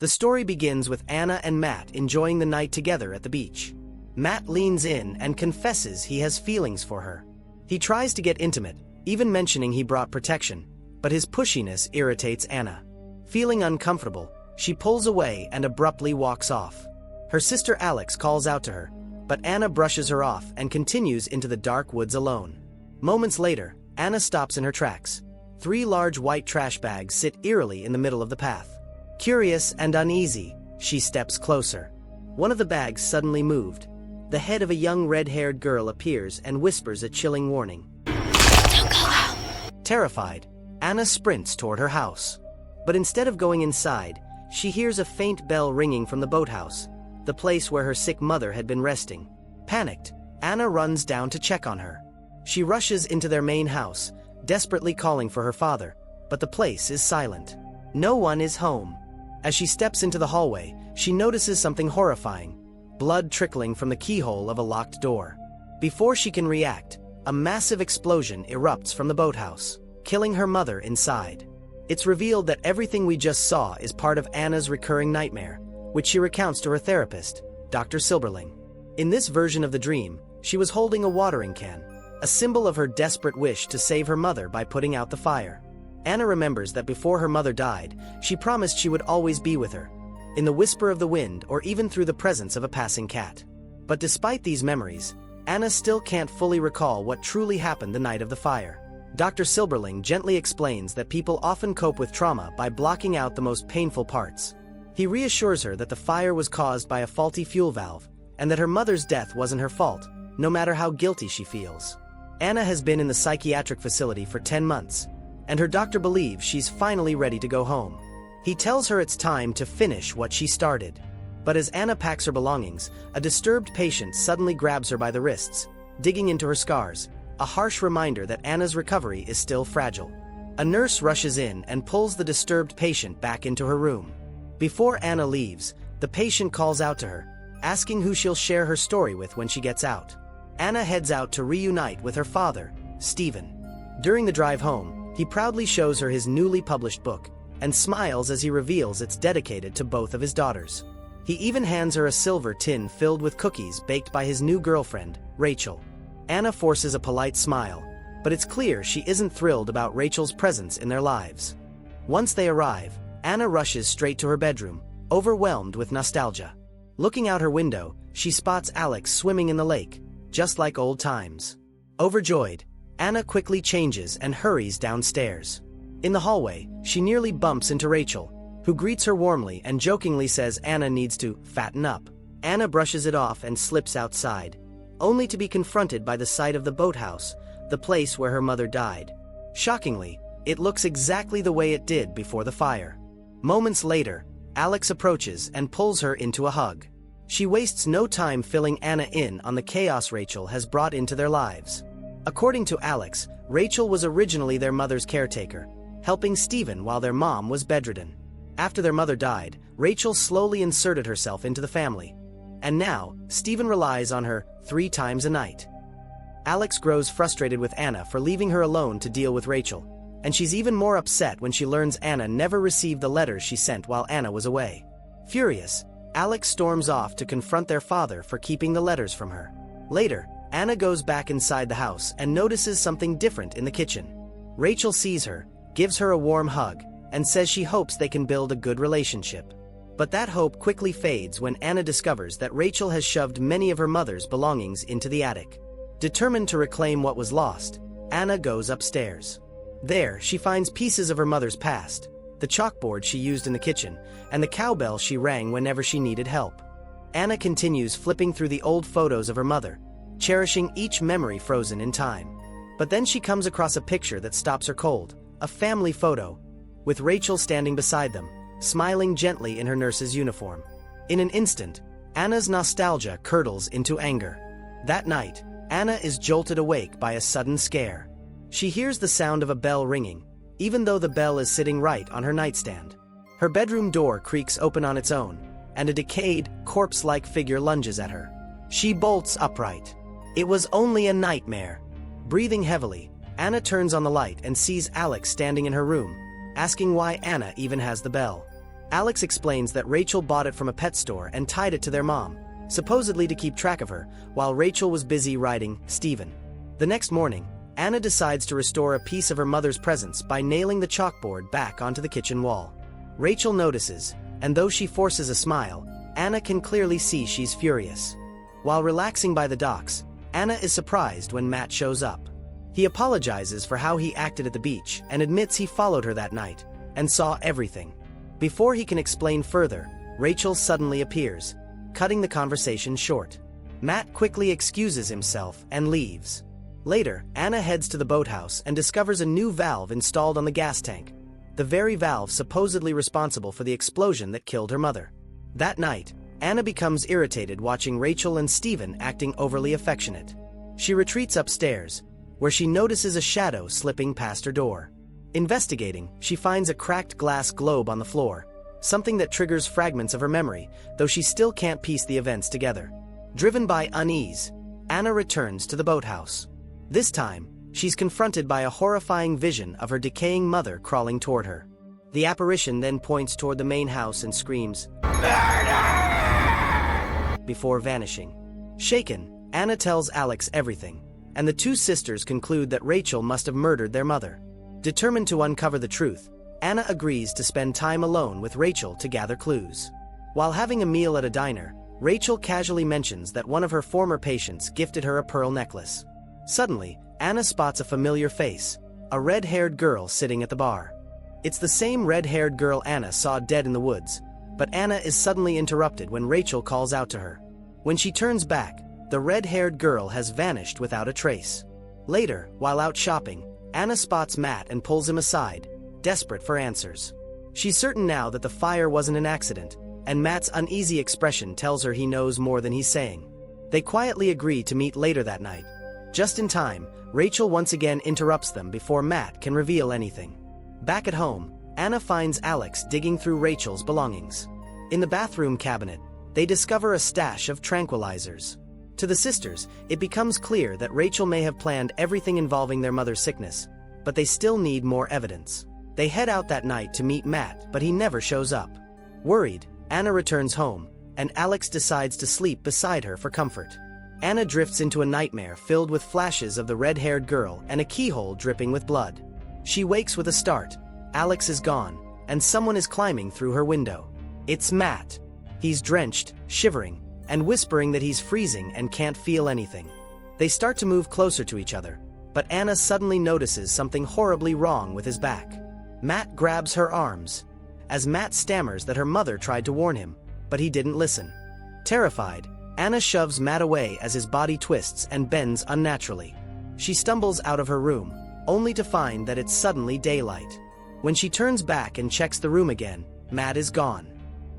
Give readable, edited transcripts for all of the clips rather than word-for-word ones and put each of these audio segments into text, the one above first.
The story begins with Anna and Matt enjoying the night together at the beach. Matt leans in and confesses he has feelings for her. He tries to get intimate, even mentioning he brought protection, but his pushiness irritates Anna. Feeling uncomfortable, she pulls away and abruptly walks off. Her sister Alex calls out to her, but Anna brushes her off and continues into the dark woods alone. Moments later, Anna stops in her tracks. 3 large white trash bags sit eerily in the middle of the path. Curious and uneasy, she steps closer. One of the bags suddenly moved. The head of a young red-haired girl appears and whispers a chilling warning. Don't go out. Terrified, Anna sprints toward her house. But instead of going inside, she hears a faint bell ringing from the boathouse, the place where her sick mother had been resting. Panicked, Anna runs down to check on her. She rushes into their main house, desperately calling for her father, but the place is silent. No one is home. As she steps into the hallway, she notices something horrifying: blood trickling from the keyhole of a locked door. Before she can react, a massive explosion erupts from the boathouse, killing her mother inside. It's revealed that everything we just saw is part of Anna's recurring nightmare, which she recounts to her therapist, Dr. Silberling. In this version of the dream, she was holding a watering can, a symbol of her desperate wish to save her mother by putting out the fire. Anna remembers that before her mother died, she promised she would always be with her, in the whisper of the wind or even through the presence of a passing cat. But despite these memories, Anna still can't fully recall what truly happened the night of the fire. Dr. Silberling gently explains that people often cope with trauma by blocking out the most painful parts. He reassures her that the fire was caused by a faulty fuel valve, and that her mother's death wasn't her fault, no matter how guilty she feels. Anna has been in the psychiatric facility for 10 months, and her doctor believes she's finally ready to go home. He tells her it's time to finish what she started. But as Anna packs her belongings, a disturbed patient suddenly grabs her by the wrists, digging into her scars, a harsh reminder that Anna's recovery is still fragile. A nurse rushes in and pulls the disturbed patient back into her room. Before Anna leaves, the patient calls out to her, asking who she'll share her story with when she gets out. Anna heads out to reunite with her father, Stephen. During the drive home, he proudly shows her his newly published book, and smiles as he reveals it's dedicated to both of his daughters. He even hands her a silver tin filled with cookies baked by his new girlfriend, Rachel. Anna forces a polite smile, but it's clear she isn't thrilled about Rachel's presence in their lives. Once they arrive, Anna rushes straight to her bedroom, overwhelmed with nostalgia. Looking out her window, she spots Alex swimming in the lake, just like old times. Overjoyed, Anna quickly changes and hurries downstairs. In the hallway, she nearly bumps into Rachel, who greets her warmly and jokingly says Anna needs to fatten up. Anna brushes it off and slips outside, only to be confronted by the sight of the boathouse, the place where her mother died. Shockingly, it looks exactly the way it did before the fire. Moments later, Alex approaches and pulls her into a hug. She wastes no time filling Anna in on the chaos Rachel has brought into their lives. According to Alex, Rachel was originally their mother's caretaker, helping Stephen while their mom was bedridden. After their mother died, Rachel slowly inserted herself into the family. And now, Stephen relies on her 3 times a night. Alex grows frustrated with Anna for leaving her alone to deal with Rachel, and she's even more upset when she learns Anna never received the letters she sent while Anna was away. Furious, Alex storms off to confront their father for keeping the letters from her. Later, Anna goes back inside the house and notices something different in the kitchen. Rachel sees her, gives her a warm hug, and says she hopes they can build a good relationship. But that hope quickly fades when Anna discovers that Rachel has shoved many of her mother's belongings into the attic. Determined to reclaim what was lost, Anna goes upstairs. There, she finds pieces of her mother's past, the chalkboard she used in the kitchen, and the cowbell she rang whenever she needed help. Anna continues flipping through the old photos of her mother, cherishing each memory frozen in time. But then she comes across a picture that stops her cold, a family photo, with Rachel standing beside them, smiling gently in her nurse's uniform. In an instant, Anna's nostalgia curdles into anger. That night, Anna is jolted awake by a sudden scare. She hears the sound of a bell ringing, even though the bell is sitting right on her nightstand. Her bedroom door creaks open on its own, and a decayed, corpse-like figure lunges at her. She bolts upright. It was only a nightmare. Breathing heavily, Anna turns on the light and sees Alex standing in her room, asking why Anna even has the bell. Alex explains that Rachel bought it from a pet store and tied it to their mom, supposedly to keep track of her, while Rachel was busy writing Stephen. The next morning, Anna decides to restore a piece of her mother's presents by nailing the chalkboard back onto the kitchen wall. Rachel notices, and though she forces a smile, Anna can clearly see she's furious. While relaxing by the docks, Anna is surprised when Matt shows up. He apologizes for how he acted at the beach and admits he followed her that night and saw everything. Before he can explain further, Rachel suddenly appears, cutting the conversation short. Matt quickly excuses himself and leaves. Later, Anna heads to the boathouse and discovers a new valve installed on the gas tank, the very valve supposedly responsible for the explosion that killed her mother. That night, Anna becomes irritated watching Rachel and Stephen acting overly affectionate. She retreats upstairs, where she notices a shadow slipping past her door. Investigating, she finds a cracked glass globe on the floor, something that triggers fragments of her memory, though she still can't piece the events together. Driven by unease, Anna returns to the boathouse. This time, she's confronted by a horrifying vision of her decaying mother crawling toward her. The apparition then points toward the main house and screams, "Murder!" before vanishing. Shaken, Anna tells Alex everything, and the two sisters conclude that Rachel must have murdered their mother. Determined to uncover the truth, Anna agrees to spend time alone with Rachel to gather clues. While having a meal at a diner, Rachel casually mentions that one of her former patients gifted her a pearl necklace. Suddenly, Anna spots a familiar face, a red-haired girl sitting at the bar. It's the same red-haired girl Anna saw dead in the woods, but Anna is suddenly interrupted when Rachel calls out to her. When she turns back, the red-haired girl has vanished without a trace. Later, while out shopping, Anna spots Matt and pulls him aside, desperate for answers. She's certain now that the fire wasn't an accident, and Matt's uneasy expression tells her he knows more than he's saying. They quietly agree to meet later that night. Just in time, Rachel once again interrupts them before Matt can reveal anything. Back at home, Anna finds Alex digging through Rachel's belongings. In the bathroom cabinet, they discover a stash of tranquilizers. To the sisters, it becomes clear that Rachel may have planned everything involving their mother's sickness, but they still need more evidence. They head out that night to meet Matt, but he never shows up. Worried, Anna returns home, and Alex decides to sleep beside her for comfort. Anna drifts into a nightmare filled with flashes of the red-haired girl and a keyhole dripping with blood. She wakes with a start. Alex is gone, and someone is climbing through her window. It's Matt. He's drenched, shivering, and whispering that he's freezing and can't feel anything. They start to move closer to each other, but Anna suddenly notices something horribly wrong with his back. Matt grabs her arms, as Matt stammers that her mother tried to warn him, but he didn't listen. Terrified, Anna shoves Matt away as his body twists and bends unnaturally. She stumbles out of her room, only to find that it's suddenly daylight. When she turns back and checks the room again, Matt is gone.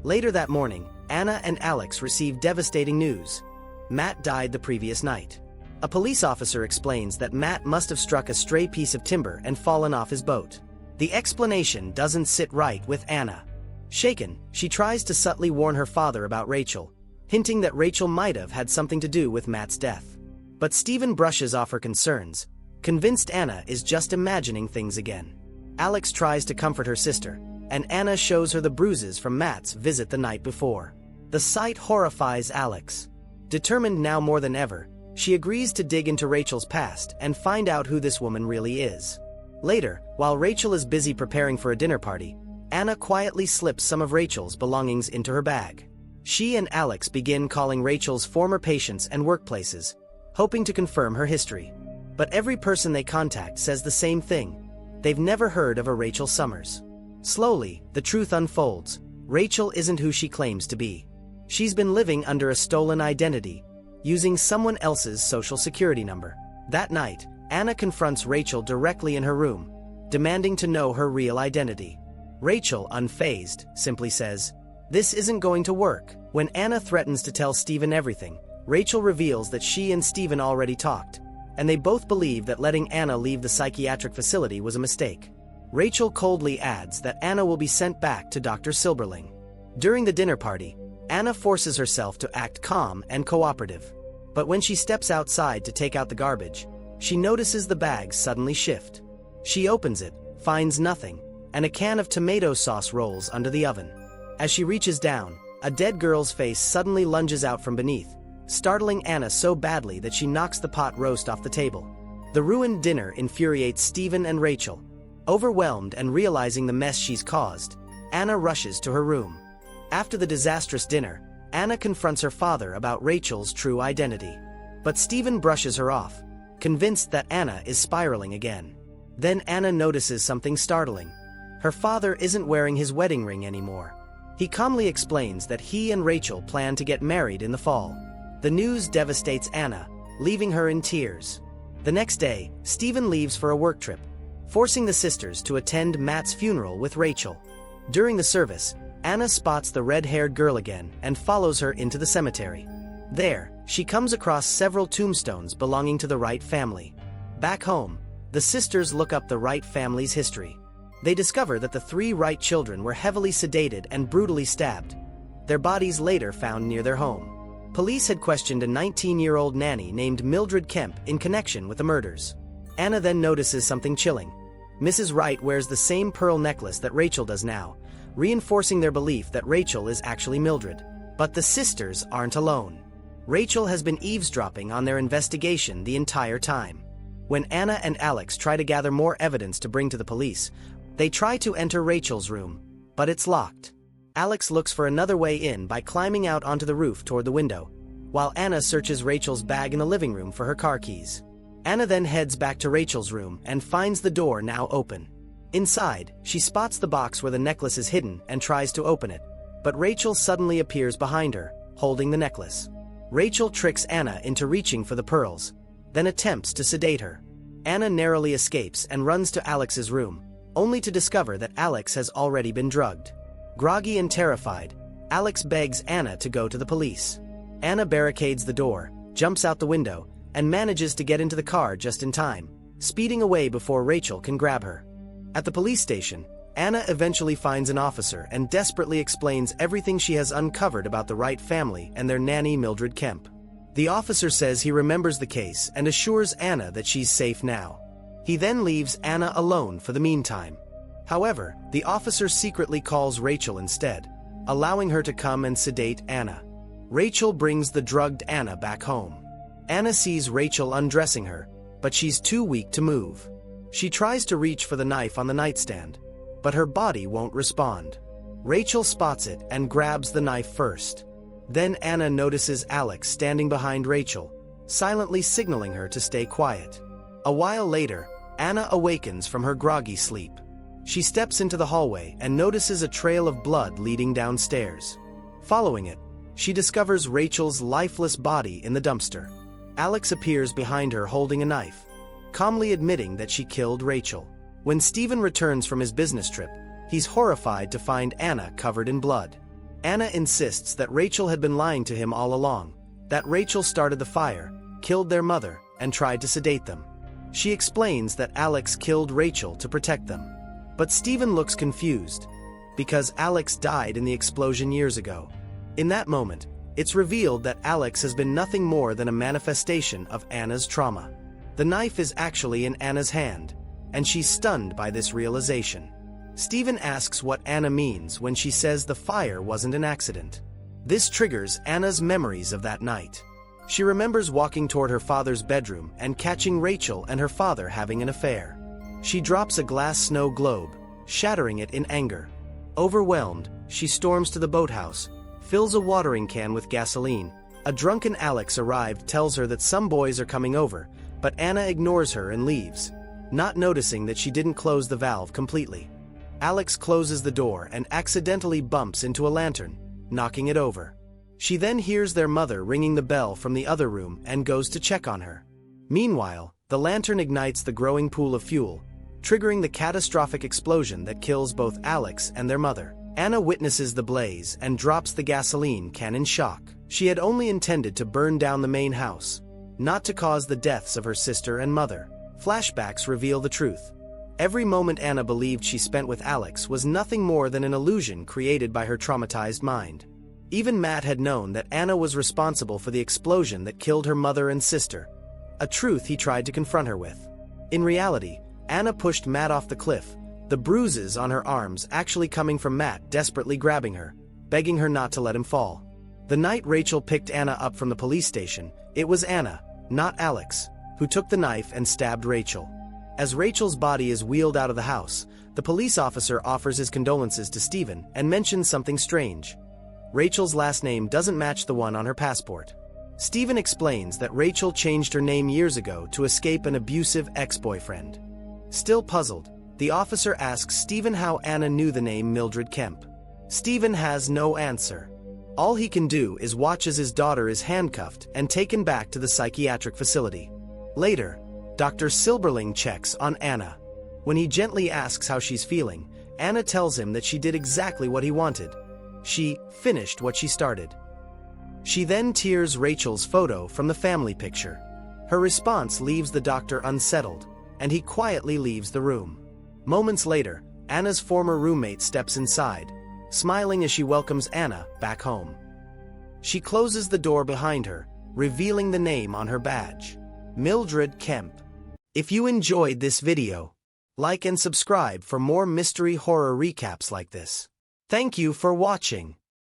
Later that morning, Anna and Alex receive devastating news. Matt died the previous night. A police officer explains that Matt must have struck a stray piece of timber and fallen off his boat. The explanation doesn't sit right with Anna. Shaken, she tries to subtly warn her father about Rachel, hinting that Rachel might have had something to do with Matt's death. But Stephen brushes off her concerns, convinced Anna is just imagining things again. Alex tries to comfort her sister, and Anna shows her the bruises from Matt's visit the night before. The sight horrifies Alex. Determined now more than ever, she agrees to dig into Rachel's past and find out who this woman really is. Later, while Rachel is busy preparing for a dinner party, Anna quietly slips some of Rachel's belongings into her bag. She and Alex begin calling Rachel's former patients and workplaces, hoping to confirm her history. But every person they contact says the same thing. They've never heard of a Rachel Summers. Slowly, the truth unfolds. Rachel isn't who she claims to be. She's been living under a stolen identity, using someone else's social security number. That night, Anna confronts Rachel directly in her room, demanding to know her real identity. Rachel, unfazed, simply says, "This isn't going to work." When Anna threatens to tell Stephen everything, Rachel reveals that she and Stephen already talked, and they both believe that letting Anna leave the psychiatric facility was a mistake. Rachel coldly adds that Anna will be sent back to Dr. Silberling. During the dinner party, Anna forces herself to act calm and cooperative. But when she steps outside to take out the garbage, she notices the bags suddenly shift. She opens it, finds nothing, and a can of tomato sauce rolls under the oven. As she reaches down, a dead girl's face suddenly lunges out from beneath, startling Anna so badly that she knocks the pot roast off the table. The ruined dinner infuriates Stephen and Rachel. Overwhelmed and realizing the mess she's caused, Anna rushes to her room. After the disastrous dinner, Anna confronts her father about Rachel's true identity. But Stephen brushes her off, convinced that Anna is spiraling again. Then Anna notices something startling. Her father isn't wearing his wedding ring anymore. He calmly explains that he and Rachel plan to get married in the fall. The news devastates Anna, leaving her in tears. The next day, Stephen leaves for a work trip, forcing the sisters to attend Matt's funeral with Rachel. During the service, Anna spots the red-haired girl again and follows her into the cemetery. There, she comes across several tombstones belonging to the Wright family. Back home, the sisters look up the Wright family's history. They discover that the 3 Wright children were heavily sedated and brutally stabbed. Their bodies later found near their home. Police had questioned a 19-year-old nanny named Mildred Kemp in connection with the murders. Anna then notices something chilling. Mrs. Wright wears the same pearl necklace that Rachel does now, reinforcing their belief that Rachel is actually Mildred. But the sisters aren't alone. Rachel has been eavesdropping on their investigation the entire time. When Anna and Alex try to gather more evidence to bring to the police, they try to enter Rachel's room, but it's locked. Alex looks for another way in by climbing out onto the roof toward the window, while Anna searches Rachel's bag in the living room for her car keys. Anna then heads back to Rachel's room and finds the door now open. Inside, she spots the box where the necklace is hidden and tries to open it, but Rachel suddenly appears behind her, holding the necklace. Rachel tricks Anna into reaching for the pearls, then attempts to sedate her. Anna narrowly escapes and runs to Alex's room, only to discover that Alex has already been drugged. Groggy and terrified, Alex begs Anna to go to the police. Anna barricades the door, jumps out the window, and manages to get into the car just in time, speeding away before Rachel can grab her. At the police station, Anna eventually finds an officer and desperately explains everything she has uncovered about the Wright family and their nanny Mildred Kemp. The officer says he remembers the case and assures Anna that she's safe now. He then leaves Anna alone for the meantime. However, the officer secretly calls Rachel instead, allowing her to come and sedate Anna. Rachel brings the drugged Anna back home. Anna sees Rachel undressing her, but she's too weak to move. She tries to reach for the knife on the nightstand, but her body won't respond. Rachel spots it and grabs the knife first. Then Anna notices Alex standing behind Rachel, silently signaling her to stay quiet. A while later, Anna awakens from her groggy sleep. She steps into the hallway and notices a trail of blood leading downstairs. Following it, she discovers Rachel's lifeless body in the dumpster. Alex appears behind her holding a knife, calmly admitting that she killed Rachel. When Stephen returns from his business trip, he's horrified to find Anna covered in blood. Anna insists that Rachel had been lying to him all along, that Rachel started the fire, killed their mother, and tried to sedate them. She explains that Alex killed Rachel to protect them. But Stephen looks confused, because Alex died in the explosion years ago. In that moment, it's revealed that Alex has been nothing more than a manifestation of Anna's trauma. The knife is actually in Anna's hand, and she's stunned by this realization. Stephen asks what Anna means when she says the fire wasn't an accident. This triggers Anna's memories of that night. She remembers walking toward her father's bedroom and catching Rachel and her father having an affair. She drops a glass snow globe, shattering it in anger. Overwhelmed, she storms to the boathouse, fills a watering can with gasoline. A drunken Alex arrived tells her that some boys are coming over, but Anna ignores her and leaves, not noticing that she didn't close the valve completely. Alex closes the door and accidentally bumps into a lantern, knocking it over. She then hears their mother ringing the bell from the other room and goes to check on her. Meanwhile, the lantern ignites the growing pool of fuel, triggering the catastrophic explosion that kills both Alex and their mother. Anna witnesses the blaze and drops the gasoline can in shock. She had only intended to burn down the main house, not to cause the deaths of her sister and mother. Flashbacks reveal the truth. Every moment Anna believed she spent with Alex was nothing more than an illusion created by her traumatized mind. Even Matt had known that Anna was responsible for the explosion that killed her mother and sister, a truth he tried to confront her with. In reality, Anna pushed Matt off the cliff, the bruises on her arms actually coming from Matt desperately grabbing her, begging her not to let him fall. The night Rachel picked Anna up from the police station, it was Anna, not Alex, who took the knife and stabbed Rachel. As Rachel's body is wheeled out of the house, the police officer offers his condolences to Stephen and mentions something strange. Rachel's last name doesn't match the one on her passport. Stephen explains that Rachel changed her name years ago to escape an abusive ex-boyfriend. Still puzzled, the officer asks Stephen how Anna knew the name Mildred Kemp. Stephen has no answer. All he can do is watch as his daughter is handcuffed and taken back to the psychiatric facility. Later, Dr. Silberling checks on Anna. When he gently asks how she's feeling, Anna tells him that she did exactly what he wanted. She finished what she started. She then tears Rachel's photo from the family picture. Her response leaves the doctor unsettled, and he quietly leaves the room. Moments later, Anna's former roommate steps inside, smiling as she welcomes Anna back home. She closes the door behind her, revealing the name on her badge: Mildred Kemp. If you enjoyed this video, like and subscribe for more mystery horror recaps like this. Thank you for watching.